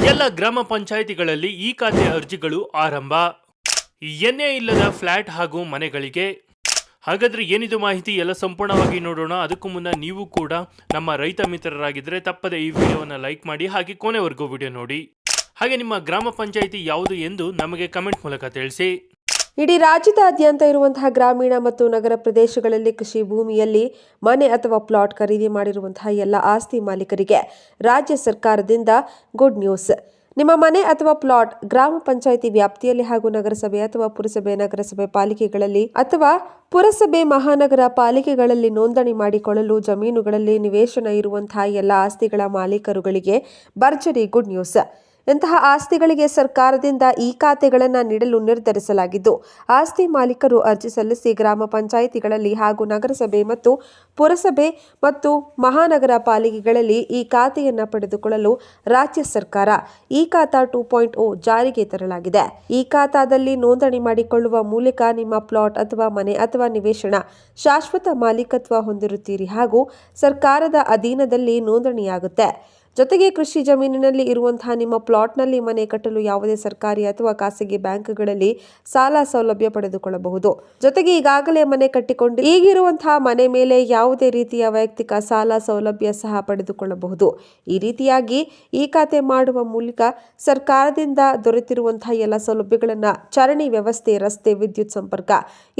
ಎಲ್ಲ ಗ್ರಾಮ ಪಂಚಾಯಿತಿಗಳಲ್ಲಿ ಈ ಖಾತೆ ಅರ್ಜಿಗಳು ಆರಂಭ. ಎನ್ಎ ಇಲ್ಲದ ಫ್ಲಾಟ್ ಹಾಗೂ ಮನೆಗಳಿಗೆ. ಹಾಗಾದ್ರೆ ಏನಿದು ಮಾಹಿತಿ ಎಲ್ಲ ಸಂಪೂರ್ಣವಾಗಿ ನೋಡೋಣ. ಅದಕ್ಕೂ ಮುನ್ನ ನೀವು ಕೂಡ ನಮ್ಮ ರೈತ ಮಿತ್ರರಾಗಿದ್ದರೆ ತಪ್ಪದೆ ಈ ವಿಡಿಯೋವನ್ನು ಲೈಕ್ ಮಾಡಿ, ಹಾಗೆ ಕೊನೆವರೆಗೂ ವಿಡಿಯೋ ನೋಡಿ. ಹಾಗೆ ನಿಮ್ಮ ಗ್ರಾಮ ಪಂಚಾಯಿತಿ ಯಾವುದು ಎಂದು ನಮಗೆ ಕಮೆಂಟ್ ಮೂಲಕ ತಿಳಿಸಿ. ಇಡೀ ರಾಜ್ಯದಾದ್ಯಂತ ಇರುವಂತಹ ಗ್ರಾಮೀಣ ಮತ್ತು ನಗರ ಪ್ರದೇಶಗಳಲ್ಲಿ ಕೃಷಿ ಭೂಮಿಯಲ್ಲಿ ಮನೆ ಅಥವಾ ಪ್ಲಾಟ್ ಖರೀದಿ ಮಾಡಿರುವಂತಹ ಎಲ್ಲ ಆಸ್ತಿ ಮಾಲೀಕರಿಗೆ ರಾಜ್ಯ ಸರ್ಕಾರದಿಂದ ಗುಡ್ ನ್ಯೂಸ್. ನಿಮ್ಮ ಮನೆ ಅಥವಾ ಪ್ಲಾಟ್ ಗ್ರಾಮ ಪಂಚಾಯಿತಿ ವ್ಯಾಪ್ತಿಯಲ್ಲಿ ಹಾಗೂ ನಗರಸಭೆ ಅಥವಾ ಪುರಸಭೆ, ನಗರಸಭೆ ಪಾಲಿಕೆಗಳಲ್ಲಿ ಅಥವಾ ಪುರಸಭೆ ಮಹಾನಗರ ಪಾಲಿಕೆಗಳಲ್ಲಿ ನೋಂದಣಿ ಮಾಡಿಕೊಳ್ಳಲು ಜಮೀನುಗಳಲ್ಲಿ ನಿವೇಶನ ಇರುವಂತಹ ಎಲ್ಲ ಆಸ್ತಿಗಳ ಮಾಲೀಕರುಗಳಿಗೆ ಭರ್ಜರಿ ಗುಡ್ ನ್ಯೂಸ್. ಇಂತಹ ಆಸ್ತಿಗಳಿಗೆ ಸರ್ಕಾರದಿಂದ ಈ ಖಾತೆಗಳನ್ನು ನೀಡಲು ನಿರ್ಧರಿಸಲಾಗಿದ್ದು, ಆಸ್ತಿ ಮಾಲೀಕರು ಅರ್ಜಿ ಸಲ್ಲಿಸಿ ಗ್ರಾಮ ಪಂಚಾಯಿತಿಗಳಲ್ಲಿ ಹಾಗೂ ನಗರಸಭೆ ಮತ್ತು ಪುರಸಭೆ ಮತ್ತು ಮಹಾನಗರ ಪಾಲಿಕೆಗಳಲ್ಲಿ ಈ ಖಾತೆಯನ್ನು ಪಡೆದುಕೊಳ್ಳಲು ರಾಜ್ಯ ಸರ್ಕಾರ ಈ ಖಾತಾ 2.0 ಜಾರಿಗೆ ತರಲಾಗಿದೆ. ಈ ಖಾತಾದಲ್ಲಿ ನೋಂದಣಿ ಮಾಡಿಕೊಳ್ಳುವ ಮೂಲಕ ನಿಮ್ಮ ಪ್ಲಾಟ್ ಅಥವಾ ಮನೆ ಅಥವಾ ನಿವೇಶನ ಶಾಶ್ವತ ಮಾಲೀಕತ್ವ ಹೊಂದಿರುತ್ತೀರಿ ಹಾಗೂ ಸರ್ಕಾರದ ಅಧೀನದಲ್ಲಿ ನೋಂದಣಿಯಾಗುತ್ತೆ. ಜೊತೆಗೆ ಕೃಷಿ ಜಮೀನಿನಲ್ಲಿ ಇರುವಂತಹ ನಿಮ್ಮ ಪ್ಲಾಟ್ನಲ್ಲಿ ಮನೆ ಕಟ್ಟಲು ಯಾವುದೇ ಸರ್ಕಾರಿ ಅಥವಾ ಖಾಸಗಿ ಬ್ಯಾಂಕ್ಗಳಲ್ಲಿ ಸಾಲ ಸೌಲಭ್ಯ ಪಡೆದುಕೊಳ್ಳಬಹುದು. ಜೊತೆಗೆ ಈಗಾಗಲೇ ಮನೆ ಕಟ್ಟಿಕೊಂಡು ಈಗಿರುವಂತಹ ಮನೆ ಮೇಲೆ ಯಾವುದೇ ರೀತಿಯ ವೈಯಕ್ತಿಕ ಸಾಲ ಸೌಲಭ್ಯ ಸಹ ಪಡೆದುಕೊಳ್ಳಬಹುದು. ಈ ರೀತಿಯಾಗಿ ಈ ಖಾತೆ ಮಾಡುವ ಮೂಲಕ ಸರ್ಕಾರದಿಂದ ದೊರೆತಿರುವಂತಹ ಎಲ್ಲ ಸೌಲಭ್ಯಗಳನ್ನು, ಚರಂಡಿ ವ್ಯವಸ್ಥೆ, ರಸ್ತೆ, ವಿದ್ಯುತ್ ಸಂಪರ್ಕ,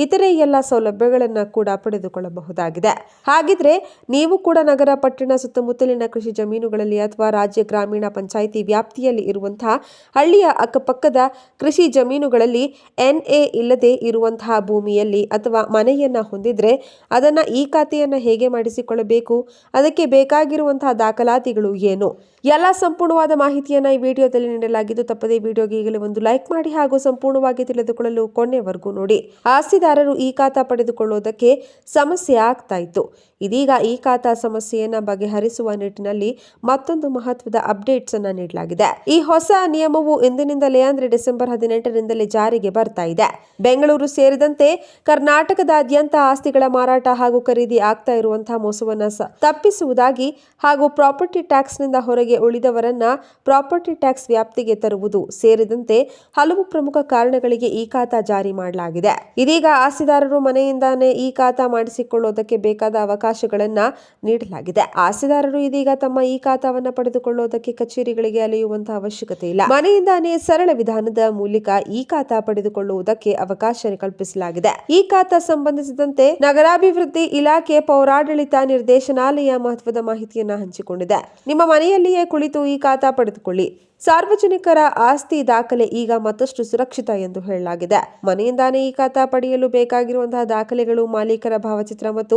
ಇತರೆ ಎಲ್ಲ ಸೌಲಭ್ಯಗಳನ್ನು ಕೂಡ ಪಡೆದುಕೊಳ್ಳಬಹುದಾಗಿದೆ. ಹಾಗಿದ್ರೆ ನೀವು ಕೂಡ ನಗರ, ಪಟ್ಟಣ, ಸುತ್ತಮುತ್ತಲಿನ ಕೃಷಿ ಜಮೀನುಗಳಲ್ಲಿ ಅಥವಾ ರಾಜ್ಯ ಗ್ರಾಮೀಣ ಪಂಚಾಯಿತಿ ವ್ಯಾಪ್ತಿಯಲ್ಲಿ ಇರುವಂತಹ ಹಳ್ಳಿಯ ಅಕ್ಕಪಕ್ಕದ ಕೃಷಿ ಜಮೀನುಗಳಲ್ಲಿ ಎನ್ಎ ಇಲ್ಲದೆ ಇರುವಂತಹ ಭೂಮಿಯಲ್ಲಿ ಅಥವಾ ಮನೆಯನ್ನ ಹೊಂದಿದ್ರೆ ಅದನ್ನ ಈ ಖಾತೆಯನ್ನ ಹೇಗೆ ಮಾಡಿಸಿಕೊಳ್ಳಬೇಕು, ಅದಕ್ಕೆ ಬೇಕಾಗಿರುವಂತಹ ದಾಖಲಾತಿಗಳು ಏನು, ಎಲ್ಲ ಸಂಪೂರ್ಣವಾದ ಮಾಹಿತಿಯನ್ನ ಈ ವಿಡಿಯೋದಲ್ಲಿ ನೀಡಲಾಗಿದ್ದು, ತಪ್ಪದೇ ವಿಡಿಯೋಗೆ ಈಗಲೇ ಒಂದು ಲೈಕ್ ಮಾಡಿ ಹಾಗೂ ಸಂಪೂರ್ಣವಾಗಿ ತಿಳಿದುಕೊಳ್ಳಲು ಕೊನೆವರೆಗೂ ನೋಡಿ. ಆಸ್ತಿದಾರರು ಈ ಖಾತಾ ಪಡೆದುಕೊಳ್ಳುವುದಕ್ಕೆ ಸಮಸ್ಯೆ ಆಗ್ತಾ ಇತ್ತು. ಇದೀಗ ಈ ಖಾತಾ ಸಮಸ್ಯೆಯನ್ನ ಬಗೆಹರಿಸುವ ನಿಟ್ಟಿನಲ್ಲಿ ಮತ್ತೊಂದು ಮಹತ್ವದ ಅಪ್ಡೇಟ್ಸ್ ಅನ್ನ ನೀಡಲಾಗಿದೆ. ಈ ಹೊಸ ನಿಯಮವು ಇಂದಿನಿಂದಲೇ ಅಂದ್ರೆ ಡಿಸೆಂಬರ್ 18ರಿಂದಲೇ ಜಾರಿಗೆ ಬರ್ತಾ ಇದೆ. ಬೆಂಗಳೂರು ಸೇರಿದಂತೆ ಕರ್ನಾಟಕದಾದ್ಯಂತ ಆಸ್ತಿಗಳ ಮಾರಾಟ ಹಾಗೂ ಖರೀದಿ ಆಗ್ತಾ ಇರುವಂತಹ ಮೋಸವನ್ನ ತಪ್ಪಿಸುವುದಾಗಿ ಹಾಗೂ ಪ್ರಾಪರ್ಟಿ ಟ್ಯಾಕ್ಸ್ ನಿಂದ ಹೊರಗೆ ಉಳಿದವರನ್ನ ಪ್ರಾಪರ್ಟಿ ಟ್ಯಾಕ್ಸ್ ವ್ಯಾಪ್ತಿಗೆ ತರುವುದು ಸೇರಿದಂತೆ ಹಲವು ಪ್ರಮುಖ ಕಾರಣಗಳಿಗೆ ಈ ಖಾತಾ ಜಾರಿ ಮಾಡಲಾಗಿದೆ. ಇದೀಗ ಆಸ್ತಿದಾರರು ಮನೆಯಿಂದಾನೇ ಈ ಖಾತಾ ಮಾಡಿಸಿಕೊಳ್ಳುವುದಕ್ಕೆ ಬೇಕಾದ ಅವಕಾಶಗಳನ್ನ ನೀಡಲಾಗಿದೆ. ಆಸ್ತಿದಾರರು ಇದೀಗ ತಮ್ಮ ಈ ಖಾತಾವನ್ನ ಪಡೆದುಕೊಳ್ಳುವುದಕ್ಕೆ ಕಚೇರಿಗಳಿಗೆ ಅಲೆಯುವಂತಹ ಅವಶ್ಯಕತೆ ಇಲ್ಲ. ಮನೆಯಿಂದಾನೇ ಸರಳ ವಿಧಾನದ ಮೂಲಕ ಈ ಖಾತಾ ಪಡೆದುಕೊಳ್ಳುವುದಕ್ಕೆ ಅವಕಾಶ ಕಲ್ಪಿಸಲಾಗಿದೆ. ಈ ಖಾತಾ ಸಂಬಂಧಿಸಿದಂತೆ ನಗರಾಭಿವೃದ್ಧಿ ಇಲಾಖೆ ಪೌರಾಡಳಿತ ನಿರ್ದೇಶನಾಲಯ ಮಹತ್ವದ ಮಾಹಿತಿಯನ್ನ ಹಂಚಿಕೊಂಡಿದೆ. ನಿಮ್ಮ ಮನೆಯಲ್ಲಿಯೇ ಕುಳಿತು ಈ ಖಾತಾ ಪಡೆದುಕೊಳ್ಳಿ. ಸಾರ್ವಜನಿಕರ ಆಸ್ತಿ ದಾಖಲೆ ಈಗ ಮತ್ತಷ್ಟು ಸುರಕ್ಷಿತ ಎಂದು ಹೇಳಲಾಗಿದೆ. ಮನೆಯಿಂದಾನೇ ಈ ಖಾತಾ ಪಡೆಯಲು ಬೇಕಾಗಿರುವಂತಹ ದಾಖಲೆಗಳು ಮಾಲೀಕರ ಭಾವಚಿತ್ರ ಮತ್ತು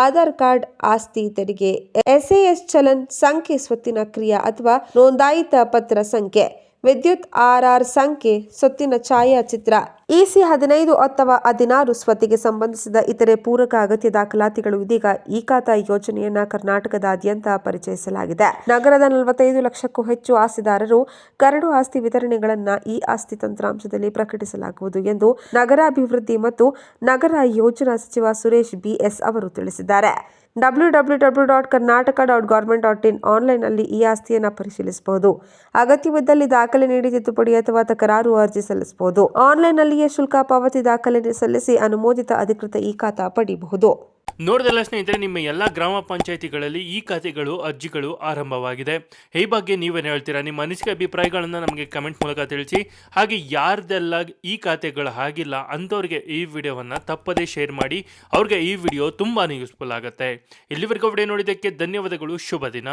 ಆಧಾರ್ ಕಾರ್ಡ್, ಆಸ್ತಿ ತೆರಿಗೆ, ಎಸ್ಎಎಸ್ ಚಲನ್ ಸಂಖ್ಯೆ, ಸ್ವತ್ತಿನ ಕ್ರಿಯಾ ಅಥವಾ ನೋಂದಾಯಿತ ಪತ್ರ ಸಂಖ್ಯೆ, ವಿದ್ಯುತ್ ಆರ್ಆರ್ ಸಂಖ್ಯೆ, ಸ್ವತ್ತಿನ ಛಾಯಾಚಿತ್ರ, ಇಸಿ 15 ಅಥವಾ 16 ಸ್ವತ್ತಿಗೆ ಸಂಬಂಧಿಸಿದ ಇತರೆ ಪೂರಕ ಅಗತ್ಯ ದಾಖಲಾತಿಗಳು ಇದೀಗ ಈ ಖಾತಾ ಯೋಜನೆಯನ್ನ ಕರ್ನಾಟಕದಾದ್ಯಂತ ಪರಿಚಯಿಸಲಾಗಿದೆ. ನಗರದ 45 ಲಕ್ಷಕ್ಕೂ ಹೆಚ್ಚು ಆಸ್ತಿದಾರರು ಕರಡು ಆಸ್ತಿ ವಿತರಣೆಗಳನ್ನ ಈ ಆಸ್ತಿ ತಂತ್ರಾಂಶದಲ್ಲಿ ಪ್ರಕಟಿಸಲಾಗುವುದು ಎಂದು ನಗರಾಭಿವೃದ್ಧಿ ಮತ್ತು ನಗರ ಯೋಜನಾ ಸಚಿವ ಸುರೇಶ್ ಬಿಎಸ್ ಅವರು ತಿಳಿಸಿದ್ದಾರೆ. www.karnataka.government.in ಆನ್ಲೈನ್ನಲ್ಲಿ ಈ ಆಸ್ತಿಯನ್ನು ಪರಿಶೀಲಿಸಬಹುದು. ಅಗತ್ಯವಿದ್ದಲ್ಲಿ ದಾಖಲೆ ನೀಡಿ ತಿದ್ದುಪಡಿ ಅಥವಾ ತಕರಾರು ಅರ್ಜಿ ಸಲ್ಲಿಸಬಹುದು. ಆನ್ಲೈನ್ನಲ್ಲಿಯೇ ಶುಲ್ಕ ಪಾವತಿ ದಾಖಲೆ ಸಲ್ಲಿಸಿ ಅನುಮೋದಿತ ಅಧಿಕೃತ ಈ ಖಾತಾ ಪಡೆಯಬಹುದು. ನೋಡಿದಲ್ಲ ಸ್ನೇಹಿತರೆ, ನಿಮ್ಮ ಎಲ್ಲ ಗ್ರಾಮ ಪಂಚಾಯಿತಿಗಳಲ್ಲಿ ಈ ಖಾತೆಗಳು ಅರ್ಜಿಗಳು ಆರಂಭವಾಗಿದೆ. ಈ ಬಗ್ಗೆ ನೀವೇನು ಹೇಳ್ತೀರಾ? ನಿಮ್ಮ ಅನಿಸಿಕೆ ಅಭಿಪ್ರಾಯಗಳನ್ನು ನಮಗೆ ಕಮೆಂಟ್ ಮೂಲಕ ತಿಳಿಸಿ. ಹಾಗೆ ಯಾರ್ದೆಲ್ಲ ಈ ಖಾತೆಗಳು ಆಗಿಲ್ಲ ಅಂಥವ್ರಿಗೆ ಈ ವಿಡಿಯೋವನ್ನು ತಪ್ಪದೇ ಶೇರ್ ಮಾಡಿ. ಅವ್ರಿಗೆ ಈ ವಿಡಿಯೋ ತುಂಬಾ ಯೂಸ್ಫುಲ್ ಆಗುತ್ತೆ. ಇಲ್ಲಿವರೆಗೂ ವಿಡಿಯೋ ನೋಡಿದ್ದಕ್ಕೆ ಧನ್ಯವಾದಗಳು. ಶುಭ ದಿನ.